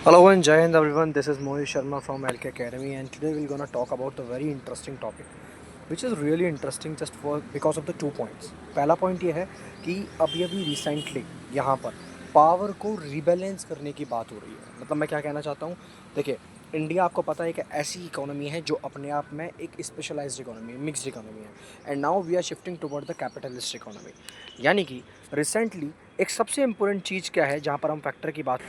Hello and Jai Hind everyone, this is Mohit Sharma from LK Academy, and today we're gonna talk about a very interesting topic which is really interesting just for because of the 2 points. पहला point ये है कि अभी अभी recently यहाँ पर power को rebalance करने की बात हो रही है। मतलब मैं क्या कहना चाहता हूँ, देखिए इंडिया आपको पता है कि ऐसी इकोनॉमी है जो अपने आप में एक स्पेशलाइज्ड इकोनॉमी है, मिक्स्ड इकोनॉमी है, and now we are shifting toward the capitalist economy. यानी कि रिसेंटली एक सबसे इम्पोर्टेंट चीज़ क्या है जहाँ पर हम फैक्टर की बात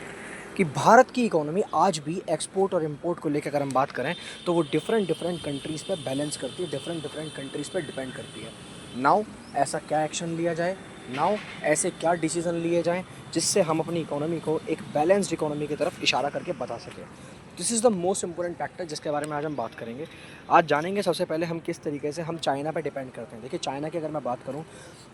कि भारत की इकोनॉमी आज भी एक्सपोर्ट और इंपोर्ट को लेकर अगर हम बात करें तो वो डिफरेंट डिफरेंट कंट्रीज़ पे बैलेंस करती है, डिफरेंट डिफरेंट कंट्रीज़ पे डिपेंड करती है। नाउ ऐसा क्या एक्शन लिया जाए, नाउ ऐसे क्या डिसीजन लिए जाएं जिससे हम अपनी इकोनॉमी को एक बैलेंस्ड इकोनॉमी की तरफ इशारा करके बता सकें। This is the most important factor जिसके बारे में आज हम बात करेंगे। आज जानेंगे सबसे पहले हम किस तरीके से हम चाइना पे डिपेंड करते हैं। देखिए चाइना की अगर मैं बात करूं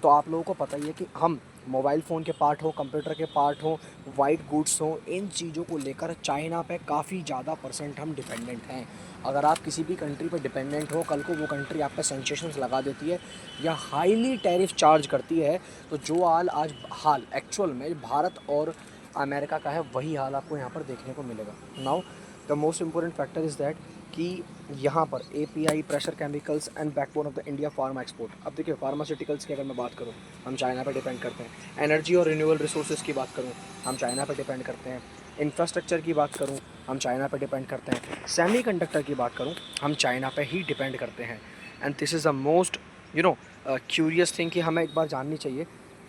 तो आप लोगों को पता ही है कि हम मोबाइल फ़ोन के पार्ट हो, कंप्यूटर के पार्ट हो, वाइट गुड्स हो, इन चीज़ों को लेकर चाइना पे काफ़ी ज़्यादा परसेंट हम डिपेंडेंट हैं। अगर आप किसी भी कंट्री पे डिपेंडेंट हो, कल को वो कंट्री आप पे सैंक्शंस लगा देती है या हाईली टैरिफ चार्ज करती है, तो जो हाल एक्चुअल में भारत और अमेरिका का है वही हाल आपको यहाँ पर देखने को मिलेगा। Now the most important factor is that कि यहाँ पर API, pressure chemicals and backbone of the India pharma export. अब देखिए फार्मास्यूटिकल्स की अगर मैं बात करूँ, हम चाइना पर डिपेंड करते हैं। एनर्जी और रिन्यूएबल रिसोर्सेज की बात करूँ, हम चाइना पर डिपेंड करते हैं। इंफ्रास्ट्रक्चर की बात करूँ, हम चाइना पर डिपेंड करते हैं। सेमीकंडक्टर की बात करूँ, हम चाइना पर ही डिपेंड करते हैं। And this is the most curious thing कि हमें एक बार जाननी चाहिए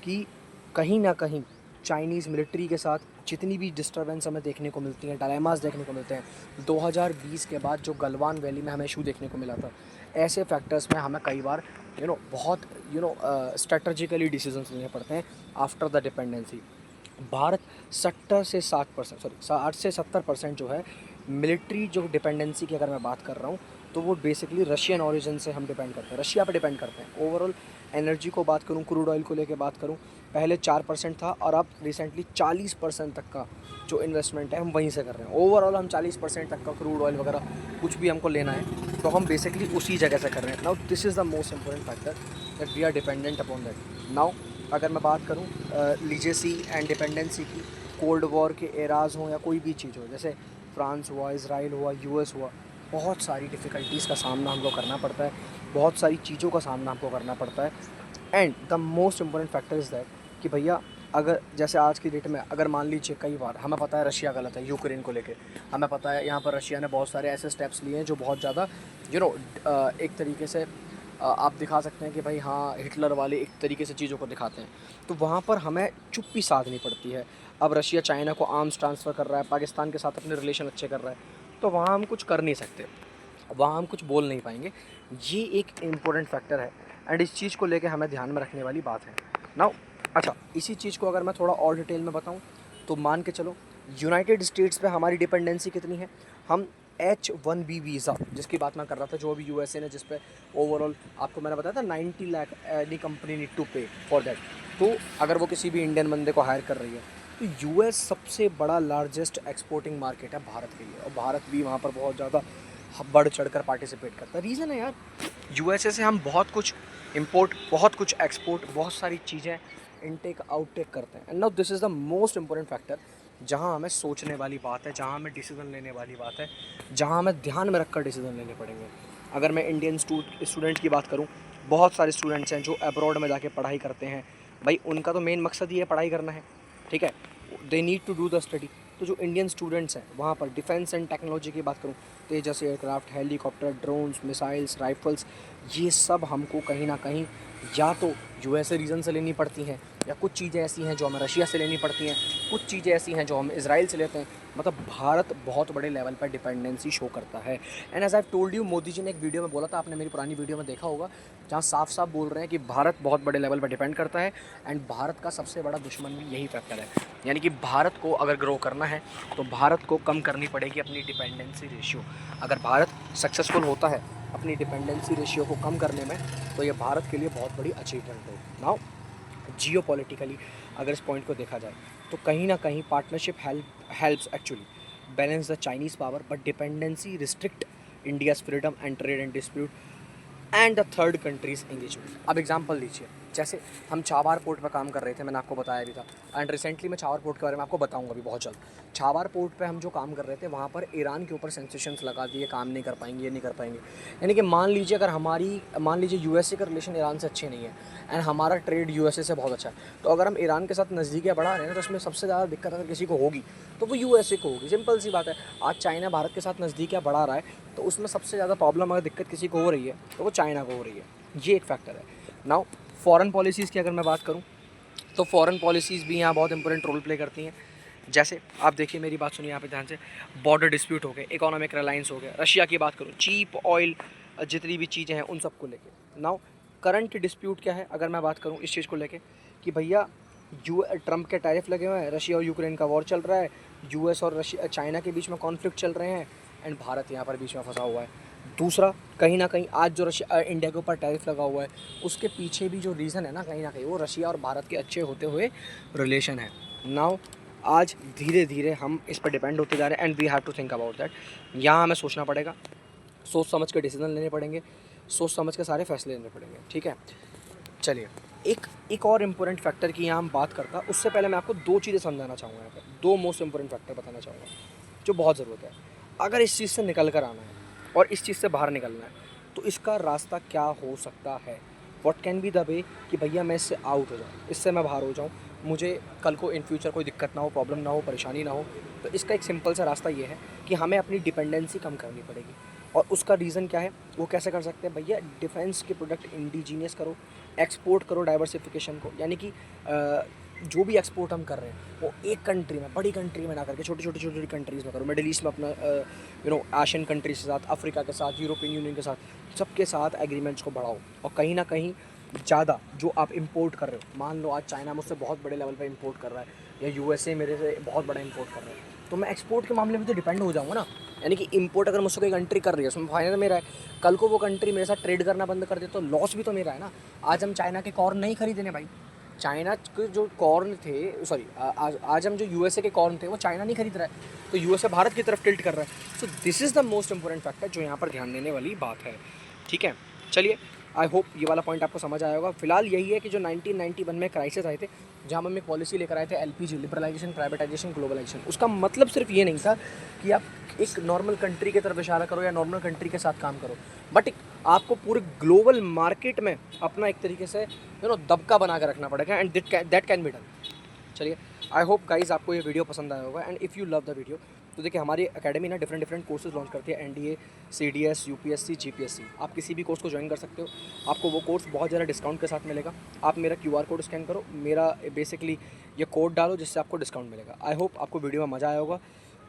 कि कहीं ना कहीं चाइनीज़ मिलिट्री के साथ जितनी भी डिस्टर्बेंस हमें देखने को मिलती हैं, डायलेमास देखने को मिलते हैं, 2020 के बाद जो गलवान वैली में हमें इशू देखने को मिला था, ऐसे फैक्टर्स में हमें कई बार बहुत स्ट्रेटजिकली डिसीजंस लेने पड़ते हैं आफ्टर द डिपेंडेंसी। भारत 60 से 70% जो है मिलिट्री जो डिपेंडेंसी की अगर मैं बात कर रहा हूँ, तो वो बेसिकली रशियन ओरिजिन से हम डिपेंड करते हैं, रशिया पे डिपेंड करते हैं। ओवरऑल एनर्जी को बात करूँ, क्रूड ऑयल को लेके बात करूँ, पहले 4% था और अब रिसेंटली 40% तक का जो इन्वेस्टमेंट है हम वहीं से कर रहे हैं। ओवरऑल हम 40% तक का क्रूड ऑयल वगैरह कुछ भी हमको लेना है तो हम बेसिकली उसी जगह से कर रहे हैं। Now this is the most important factor that we are dependent upon that. Now अगर मैं बात करूँ लीजेसी एंड डिपेंडेंसी की, कोल्ड वॉर के एराज हों या कोई भी चीज़ हो, जैसे फ्रांस हुआ, इसराइल हुआ, यूएस हुआ, बहुत सारी डिफ़िकल्टीज़ का सामना हमको करना पड़ता है, बहुत सारी चीज़ों का सामना हमको करना पड़ता है। And the most important factor is that कि भैया अगर जैसे आज की डेट में अगर मान लीजिए कई बार हमें पता है रशिया गलत है यूक्रेन को लेके, हमें पता है यहाँ पर रशिया ने बहुत सारे ऐसे स्टेप्स लिए हैं जो बहुत ज़्यादा एक तरीके से आप दिखा सकते हैं कि भाई हाँ हिटलर वाले एक तरीके से चीज़ों को दिखाते हैं, तो वहाँ पर हमें चुप्पी साधनी पड़ती है। अब रशिया चाइना को आर्म्स ट्रांसफ़र कर रहा है, पाकिस्तान के साथ अपने रिलेशन अच्छे कर रहा है, तो वहाँ हम कुछ कर नहीं सकते, वहाँ हम कुछ बोल नहीं पाएंगे। ये एक इम्पोर्टेंट फैक्टर है एंड इस चीज़ को लेके हमें ध्यान में रखने वाली बात है। नाउ अच्छा, इसी चीज़ को अगर मैं थोड़ा और डिटेल में बताऊँ तो मान के चलो यूनाइटेड स्टेट्स पे हमारी डिपेंडेंसी कितनी है। हम H1B वीज़ा जिसकी बात मैं कर रहा था, जो अभी यूएसए ने जिस पे ओवरऑल आपको मैंने बताया था 90 lakh any company need to pay for that, तो अगर वो किसी भी इंडियन बंदे को हायर कर रही है तो यूएस सबसे बड़ा लार्जेस्ट एक्सपोर्टिंग मार्केट है भारत के लिए, और भारत भी वहाँ पर बहुत ज़्यादा बढ़ चढ़ कर पार्टिसिपेट करता है। रीज़न है यार, यूएसए से हम बहुत कुछ इंपोर्ट, बहुत कुछ एक्सपोर्ट, बहुत सारी चीज़ें इनटेक आउटटेक करते हैं। And now this is the most important factor जहाँ हमें सोचने वाली बात है, जहाँ हमें डिसीज़न लेने वाली बात है, जहाँ हमें ध्यान में रखकर डिसीज़न लेने पड़ेंगे। अगर मैं इंडियन स्टूडेंट की बात करूँ, बहुत सारे स्टूडेंट्स हैं जो अब्रॉड में जाके पढ़ाई करते हैं। भाई उनका तो मेन मकसद ही है पढ़ाई करना है, ठीक है, they need to do the study. तो जो इंडियन स्टूडेंट्स हैं वहाँ पर डिफेंस एंड टेक्नोलॉजी की बात करूँ, Tejas aircraft, helicopter, drones, missiles, rifles, ये सब हमको कहीं ना कहीं या तो यूएसए रीजन से लेनी पड़ती हैं, या कुछ चीज़ें ऐसी हैं जो हमें रशिया से लेनी पड़ती हैं, कुछ चीज़ें ऐसी हैं जो हम इसराइल से लेते हैं। मतलब भारत बहुत बड़े लेवल पर डिपेंडेंसी शो करता है। And as I told you, Modi ji ने एक वीडियो में बोला था, आपने मेरी पुरानी वीडियो में देखा होगा, जहाँ साफ साफ बोल रहे हैं कि भारत बहुत बड़े लेवल पर डिपेंड करता है एंड भारत का सबसे बड़ा दुश्मन भी यही फैक्टर है। यानी कि भारत को अगर ग्रो करना है तो भारत को कम करनी पड़ेगी अपनी डिपेंडेंसी रेशियो। अगर भारत सक्सेसफुल होता है अपनी डिपेंडेंसी रेशियो को कम करने में, तो ये भारत के लिए बहुत बड़ी अचीवमेंट होगी। नाउ जियो पॉलिटिकली अगर इस पॉइंट को देखा जाए तो कहीं ना कहीं partnership helps actually balance the Chinese power, but dependency restrict India's freedom and trade and dispute and the third countries engagement. अब एग्जांपल लीजिए, जैसे हम चाबार पोर्ट पे काम कर रहे थे, मैंने आपको बताया भी था, एंड रिसेंटली मैं चाबार पोर्ट के बारे में आपको बताऊंगा अभी बहुत जल्द। चाबार पोर्ट पे हम जो काम कर रहे थे वहाँ पर ईरान के ऊपर सेंसेशंस लगा दिए, काम नहीं कर पाएंगे, ये नहीं कर पाएंगे। यानी कि मान लीजिए अगर मान लीजिए यूएसए का रिलेशन ईरान से अच्छे नहीं है एंड हमारा ट्रेड यूएसए से बहुत अच्छा है, तो अगर हम ईरान के साथ नज़दीकियाँ बढ़ा रहे हैं तो उसमें सबसे ज़्यादा दिक्कत अगर किसी को होगी तो वो यूएसए को होगी। सिंपल सी बात है, आज चाइना भारत के साथ नज़दीकियाँ बढ़ा रहा है तो उसमें सबसे ज़्यादा प्रॉब्लम अगर दिक्कत किसी को हो रही है तो वो चाइना को हो रही है। ये एक फैक्टर है। नाउ फॉरेन पॉलिसीज़ की अगर मैं बात करूँ तो फॉरेन पॉलिसीज़ भी यहाँ बहुत इंपॉर्टेंट रोल प्ले करती हैं। जैसे आप देखिए, मेरी बात सुनिए यहाँ पे ध्यान से, बॉर्डर डिस्प्यूट हो गए, इकोनॉमिक रिलायंस हो गया, रशिया की बात करूँ, चीप ऑयल, जितनी भी चीज़ें हैं उन सब को लेके। नाउ करंट डिस्प्यूट क्या है अगर मैं बात करूँ इस चीज़ को लेके कि भैया ट्रम्प के टैरिफ लगे हुए हैं, रशिया और यूक्रेन का वॉर चल रहा है, यूएस और रशिया चाइना के बीच में कॉन्फ्लिक्ट चल रहे हैं एंड भारत यहाँ पर बीच में फंसा हुआ है। दूसरा, कहीं ना कहीं आज जो रशिया इंडिया के ऊपर टैरिफ लगा हुआ है उसके पीछे भी जो रीज़न है ना कहीं वो रशिया और भारत के अच्छे होते हुए रिलेशन है। नाउ आज धीरे धीरे हम इस पर डिपेंड होते जा रहे हैं and we have to think about that. यहाँ हमें सोचना पड़ेगा, सोच समझ के डिसीजन लेने पड़ेंगे, सोच समझ के सारे फैसले लेने पड़ेंगे। ठीक है, चलिए एक और इम्पोर्टेंट फैक्टर की यहाँ हम बात करता, उससे पहले मैं आपको दो चीज़ें समझाना चाहूँगा। यहाँ पर दो मोस्ट इम्पोर्टेंट फैक्टर बताना चाहूँगा जो बहुत ज़रूरत है अगर इस चीज़ से निकल कर आना है और इस चीज़ से बाहर निकलना है तो इसका रास्ता क्या हो सकता है। What can be the way कि भैया मैं इससे आउट हो जाऊँ, इससे मैं बाहर हो जाऊँ, मुझे कल को इन फ्यूचर कोई दिक्कत ना हो, प्रॉब्लम ना हो, परेशानी ना हो। तो इसका एक सिंपल सा रास्ता ये है कि हमें अपनी डिपेंडेंसी कम करनी पड़ेगी। और उसका रीज़न क्या है, वो कैसे कर सकते हैं भैया, डिफेंस के प्रोडक्ट इंडिजीनियस करो, एक्सपोर्ट करो डाइवर्सिफिकेशन को, यानी कि जो भी एक्सपोर्ट हम कर रहे हैं वो एक कंट्री में, बड़ी कंट्री में ना करके छोटी छोटी कंट्रीज़ में करो। मिडिल ईस्ट में अपना एशियन कंट्रीज के साथ, अफ्रीका के साथ, यूरोपियन यूनियन के साथ, सबके साथ एग्रीमेंट्स को बढ़ाओ। और कहीं ना कहीं ज़्यादा जो आप इंपोर्ट कर रहे हो, मान लो आज चाइना मुझसे बहुत बड़े लेवल पर इंपोर्ट कर रहा है या यूएसए मेरे से बहुत बड़ा इंपोर्ट कर रहा है, तो मैं एक्सपोर्ट के मामले में तो डिपेंड हो जाऊँगा ना। यानी कि इंपोर्ट अगर मुझसे कोई कंट्री कर रही है उसमें फायदा मेरा है, कल को वो कंट्री मेरे साथ ट्रेड करना बंद कर दे तो लॉस भी तो मेरा है ना। आज हम चाइना के कॉर्न नहीं खरीदेने भाई, चाइना के जो कॉर्न थे, सॉरी आज हम जो यूएसए के कॉर्न थे वो चाइना नहीं खरीद रहा है, तो यूएसए भारत की तरफ टिल्ट कर रहा है। So this is the most important factor जो यहाँ पर ध्यान देने वाली बात है। ठीक है, चलिए आई होप ये वाला पॉइंट आपको समझ आया होगा। फिलहाल यही है कि जो 1991 में क्राइसिस आए थे जहाँ हम एक पॉलिसी लेकर आए थे एलपीजी, लिबरलाइजेशन, प्राइवेटाइजेशन, ग्लोबलाइजेशन, उसका मतलब सिर्फ ये नहीं था कि आप एक नॉर्मल कंट्री की तरफ इशारा करो या नॉर्मल कंट्री के साथ काम करो, बट आपको पूरे ग्लोबल मार्केट में अपना एक तरीके से दबका बना कर रखना पड़ेगा and that can be done. चलिए आई होप गाइज आपको ये वीडियो पसंद आया होगा and if you love the video तो देखिए हमारी एकेडमी ना डिफरेंट कोर्सेज लॉन्च करती है, एनडीए, सीडीएस, यूपीएससी, जीपीएससी। आप किसी भी कोर्स को ज्वाइन कर सकते हो, आपको वो कोर्स बहुत ज़्यादा डिस्काउंट के साथ मिलेगा। आप मेरा क्यूआर कोड स्कैन करो, मेरा बेसिकली ये कोड डालो जिससे आपको डिस्काउंट मिलेगा। आई होप आपको वीडियो में मज़ा आया होगा।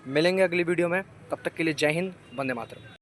मिलेंगे अगली वीडियो में, तब तक के लिए जय हिंद, वंदे मातरम।